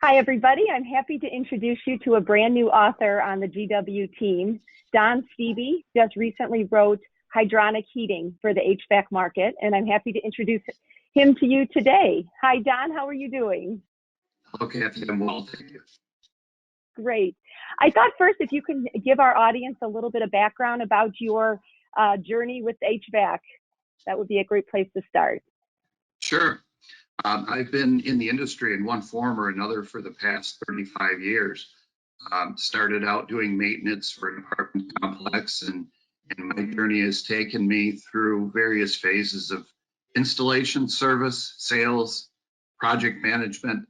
Hi, everybody. I'm happy to introduce you to a brand new author on the GW team. Don Steeby just recently wrote Hydronic Heating for the HVAC market, and I'm happy to introduce him to you today. Hi, Don. How are you doing? Hello, Cathy. I'm well, thank you. Great. I thought first if you can give our audience a little bit of background about your journey with HVAC, that would be a great place to start. Sure. I've been in the industry in one form or another for the past 35 years. Started out doing maintenance for an apartment complex, and my journey has taken me through various phases of installation, service, sales, project management,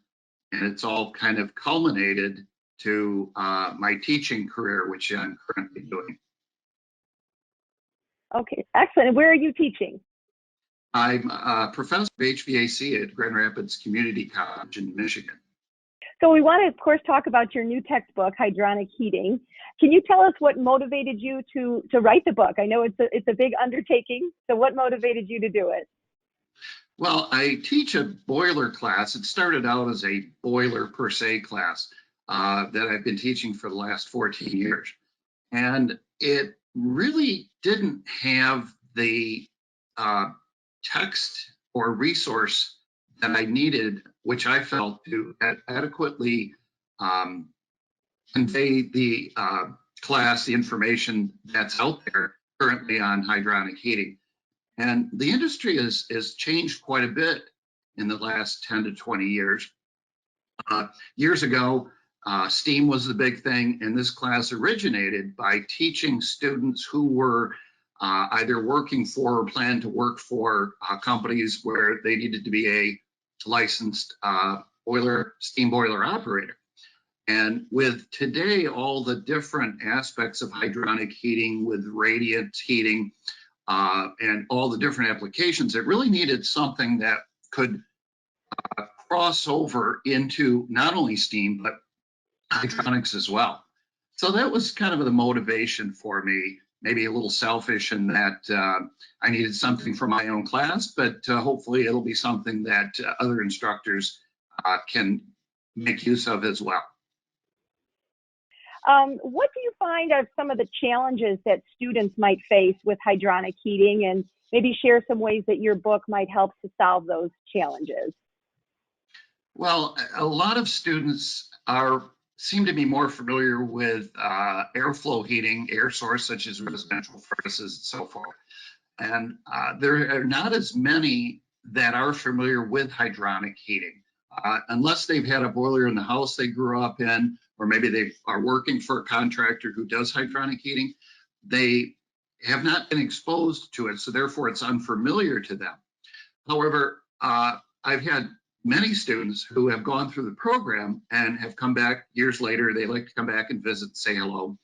and it's all kind of culminated to my teaching career, which I'm currently doing. Okay, excellent. And where are you teaching? I'm a professor of HVAC at Grand Rapids Community College in Michigan. So we want to, of course, talk about your new textbook, Hydronic Heating. Can you tell us what motivated you to write the book? I know it's a big undertaking, so what motivated you to do it? Well, I teach a boiler class. It started out as a boiler per se class that I've been teaching for the last 14 years. And it really didn't have the text or resource that I needed, which I felt to adequately convey the class, the information that's out there currently on hydronic heating. And the industry has changed quite a bit in the last 10 to 20 years. Years ago, steam was the big thing, and this class originated by teaching students who were either working for or planned to work for companies where they needed to be a licensed steam boiler operator. And with today, all the different aspects of hydronic heating with radiant heating and all the different applications, it really needed something that could cross over into not only steam, but hydronics as well. So that was kind of the motivation for me, maybe a little selfish in that I needed something for my own class, but hopefully it'll be something that other instructors can make use of as well. What do you find are some of the challenges that students might face with hydronic heating, and maybe share some ways that your book might help to solve those challenges? Well, a lot of students seem to be more familiar with airflow heating, air source such as residential furnaces and so forth. And there are not as many that are familiar with hydronic heating. Unless they've had a boiler in the house they grew up in, or maybe they are working for a contractor who does hydronic heating, they have not been exposed to it, so therefore it's unfamiliar to them. However, I've had many students who have gone through the program and have come back years later. They like to come back and visit, say hello,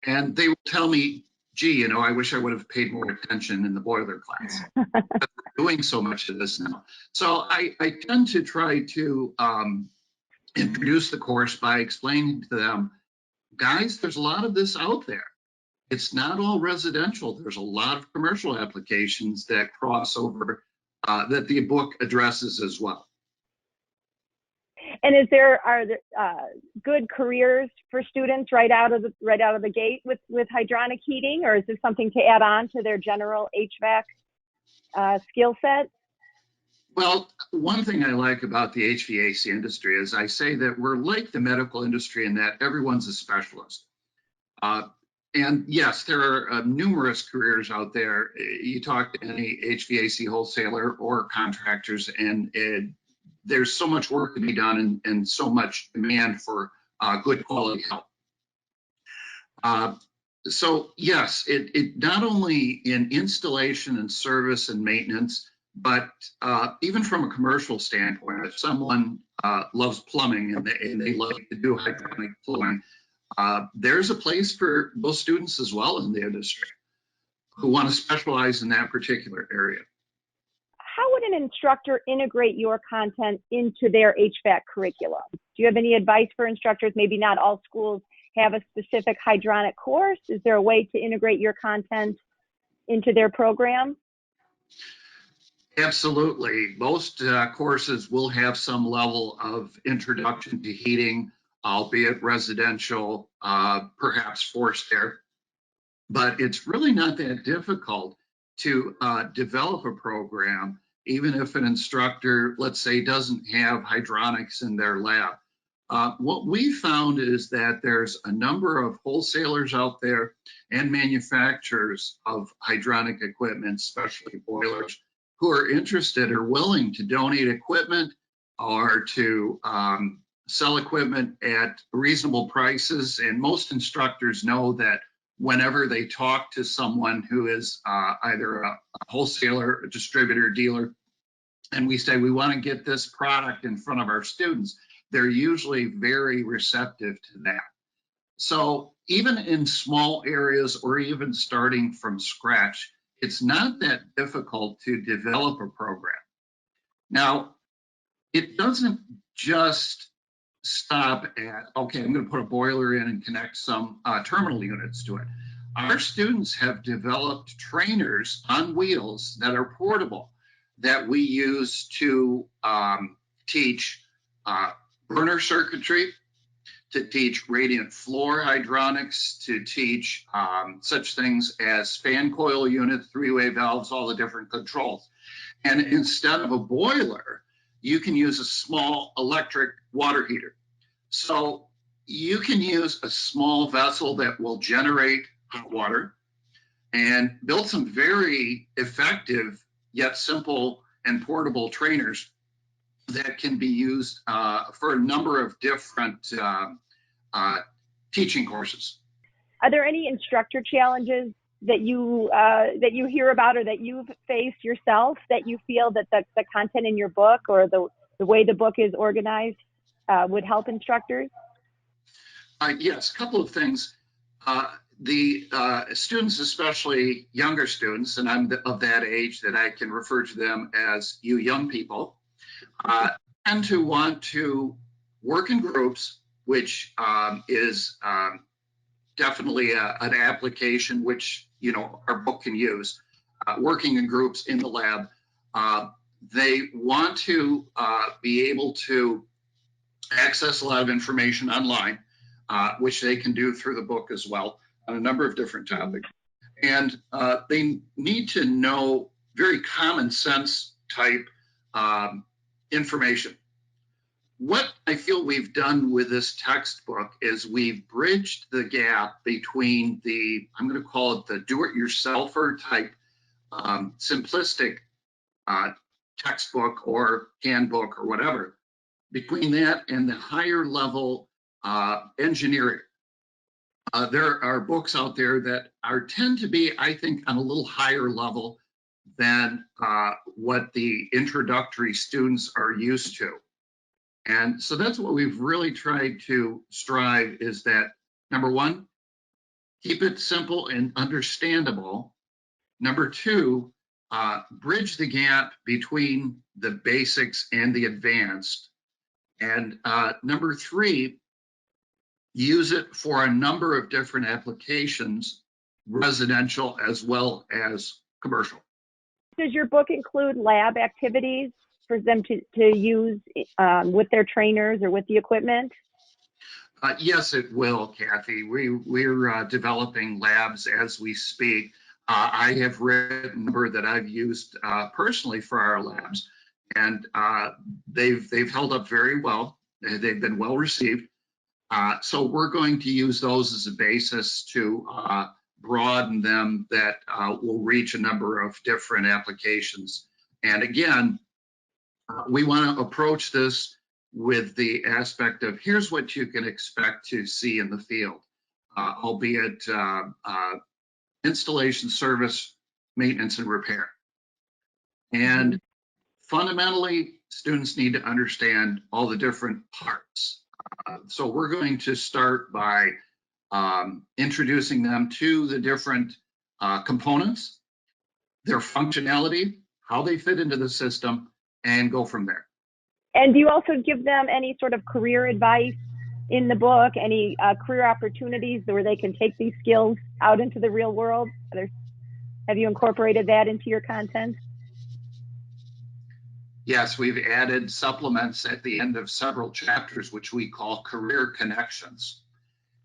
and they will tell me, gee, I wish I would have paid more attention in the boiler class. We're doing so much of this now. So I tend to try to introduce the course by explaining to them, guys, there's a lot of this out there. It's not all residential. There's a lot of commercial applications that cross over that the book addresses as well. And are there good careers for students right out of the gate with hydronic heating, or is there something to add on to their general HVAC skill set? Well, one thing I like about the HVAC industry is I say that we're like the medical industry in that everyone's a specialist. And yes, there are numerous careers out there. You talk to any HVAC wholesaler or contractors, and there's so much work to be done and so much demand for good quality help. So yes, it not only in installation and service and maintenance, but even from a commercial standpoint, if someone loves plumbing and they like to do hydronic plumbing, there's a place for those students as well in the industry who want to specialize in that particular area. How would an instructor integrate your content into their HVAC curriculum? Do you have any advice for instructors? Maybe not all schools have a specific hydronic course. Is there a way to integrate your content into their program? Absolutely. Most courses will have some level of introduction to heating, albeit residential, perhaps forced air. But it's really not that difficult to develop a program, even if an instructor, let's say, doesn't have hydronics in their lab. What we found is that there's a number of wholesalers out there and manufacturers of hydronic equipment, especially boilers, who are interested or willing to donate equipment or to sell equipment at reasonable prices. And most instructors know that whenever they talk to someone who is either a wholesaler, a distributor, dealer, and we say we want to get this product in front of our students, they're usually very receptive to that. So even in small areas or even starting from scratch, it's not that difficult to develop a program. Now, it doesn't just stop at, okay, I'm going to put a boiler in and connect some terminal units to it. Our students have developed trainers on wheels that are portable that we use to teach burner circuitry, to teach radiant floor hydronics, to teach such things as fan coil units, three-way valves, all the different controls. And instead of a boiler, you can use a small electric water heater. So you can use a small vessel that will generate hot water and build some very effective yet simple and portable trainers that can be used for a number of different teaching courses. Are there any instructor challenges that you hear about or that you've faced yourself that you feel that the content in your book or the way the book is organized would help instructors? Yes, a couple of things. The students, especially younger students, and I'm of that age that I can refer to them as you young people, tend to want to work in groups, which is definitely an application which our book can use. Working in groups in the lab, they want to be able to access a lot of information online, which they can do through the book as well on a number of different topics. And they need to know very common sense type information. What I feel we've done with this textbook is we've bridged the gap between I'm going to call it the do-it-yourselfer type simplistic textbook or handbook or whatever, between that and the higher level engineering. There are books out there that tend to be, I think, on a little higher level than what the introductory students are used to. And so that's what we've really tried to strive, is that, number one, keep it simple and understandable. Number two, bridge the gap between the basics and the advanced. And number three, use it for a number of different applications, residential as well as commercial. Does your book include lab activities for them to use with their trainers or with the equipment? Yes, it will, Cathy. We're developing labs as we speak. I have written a number that I've used personally for our labs, and they've held up very well. They've been well received. So we're going to use those as a basis to broaden them that will reach a number of different applications. And again, we want to approach this with the aspect of here's what you can expect to see in the field, albeit installation, service, maintenance, and repair. And fundamentally, students need to understand all the different parts. So we're going to start by introducing them to the different components, their functionality, how they fit into the system, and go from there. And do you also give them any sort of career advice in the book, any career opportunities where they can take these skills out into the real world? Have you incorporated that into your content? Yes, we've added supplements at the end of several chapters, which we call career connections.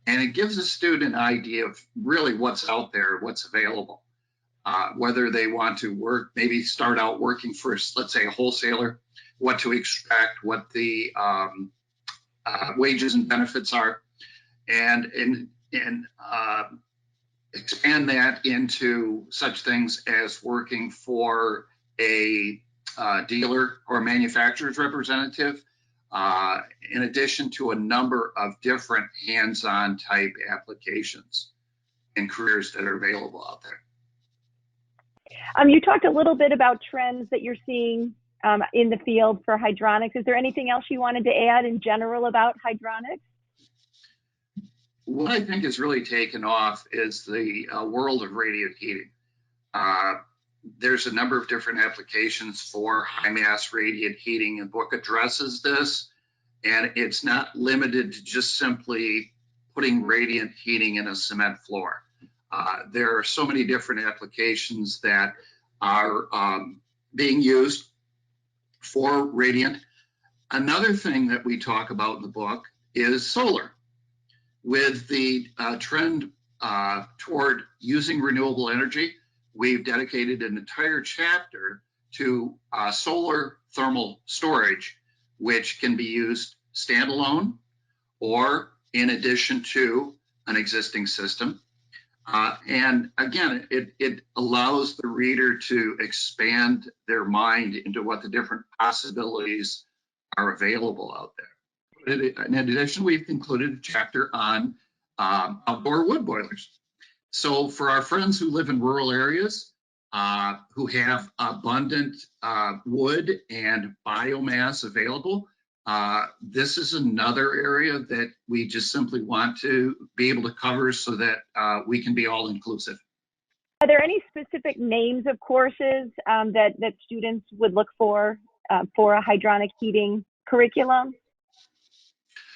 And it gives a student an idea of really what's out there, what's available. Whether they want to work, maybe start out working for, let's say, a wholesaler, what to extract, what the wages and benefits are, and expand that into such things as working for a dealer or manufacturer's representative, in addition to a number of different hands-on type applications and careers that are available out there. You talked a little bit about trends that you're seeing in the field for hydronics. Is there anything else you wanted to add in general about hydronics? What I think has really taken off is the world of radiant heating. There's a number of different applications for high mass radiant heating, and the book addresses this, and it's not limited to just simply putting radiant heating in a cement floor. There are so many different applications that are being used for radiant. Another thing that we talk about in the book is solar. With the trend toward using renewable energy, we've dedicated an entire chapter to solar thermal storage, which can be used standalone or in addition to an existing system. And again, it allows the reader to expand their mind into what the different possibilities are available out there. In addition, we've included a chapter on outdoor wood boilers. So for our friends who live in rural areas, who have abundant wood and biomass available, this is another area that we just simply want to be able to cover so that we can be all inclusive. Are there any specific names of courses that students would look for a hydronic heating curriculum?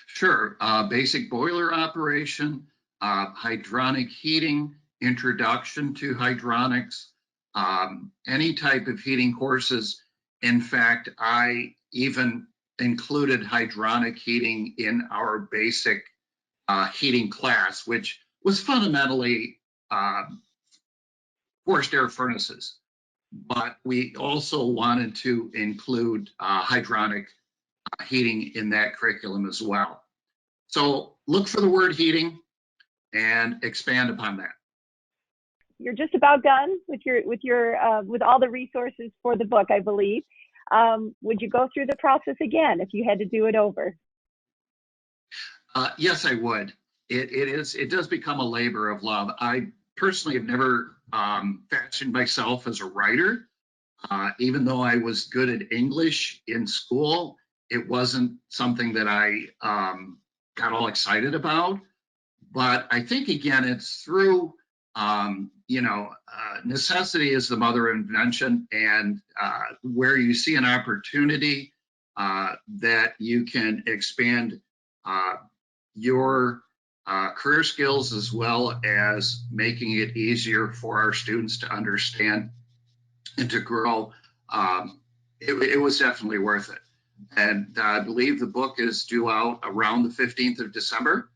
Sure. Basic boiler operation, hydronic heating, introduction to hydronics, any type of heating courses. In fact, I even included hydronic heating in our basic heating class, which was fundamentally forced air furnaces. But we also wanted to include hydronic heating in that curriculum as well. So look for the word heating and expand upon that. You're just about done with with all the resources for the book, I believe. Would you go through the process again if you had to do it over? Yes, I would. It does become a labor of love. I personally have never fashioned myself as a writer. Even though I was good at English in school, it wasn't something that I got all excited about. But I think, again, it's through, necessity is the mother of invention, and where you see an opportunity that you can expand your career skills as well as making it easier for our students to understand and to grow, it was definitely worth it. And I believe the book is due out around the 15th of December.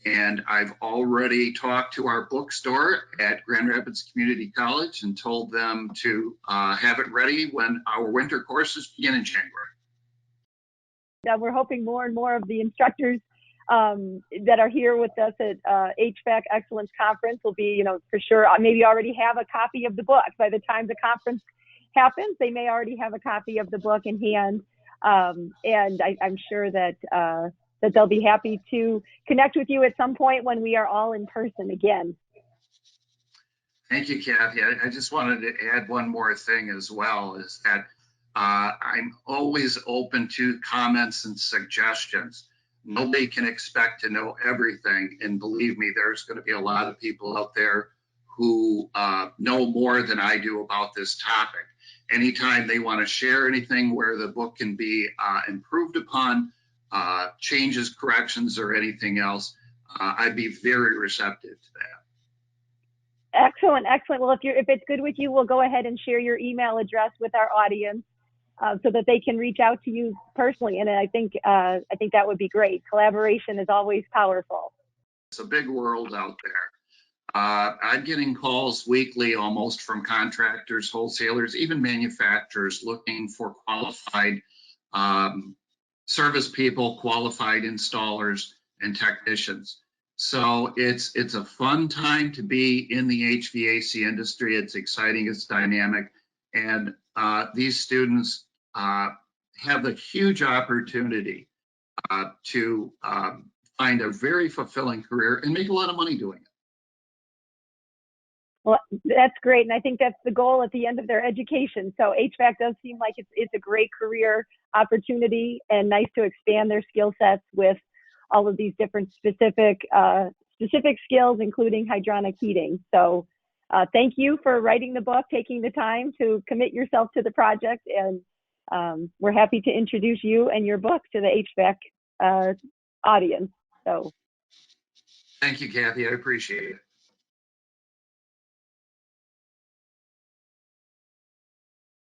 And I've already talked to our bookstore at Grand Rapids Community College and told them to have it ready when our winter courses begin in January. We're hoping more and more of the instructors that are here with us at HVAC Excellence Conference will be, for sure, maybe already have a copy of the book. By the time the conference happens, they may already have a copy of the book in hand. And I'm sure that they'll be happy to connect with you at some point when we are all in person again. Thank you, Cathy. I just wanted to add one more thing as well, is that I'm always open to comments and suggestions. Nobody can expect to know everything. And believe me, there's going to be a lot of people out there who know more than I do about this topic. Anytime they want to share anything where the book can be improved upon, changes, corrections, or anything else, I'd be very receptive to that. Excellent, excellent. Well, if it's good with you, we'll go ahead and share your email address with our audience. so that they can reach out to you personally. And I think that would be great. Collaboration is always powerful. It's a big world out there. I'm getting calls weekly almost from contractors, wholesalers, even manufacturers looking for qualified service people, qualified installers and technicians. So it's a fun time to be in the HVAC industry. It's exciting, it's dynamic, and these students have a huge opportunity to find a very fulfilling career and make a lot of money doing it. Well, that's great. And I think that's the goal at the end of their education. So HVAC does seem like it's a great career opportunity and nice to expand their skill sets with all of these different specific skills, including hydronic heating. So thank you for writing the book, taking the time to commit yourself to the project. And we're happy to introduce you and your book to the HVAC audience. So thank you, Cathy. I appreciate it.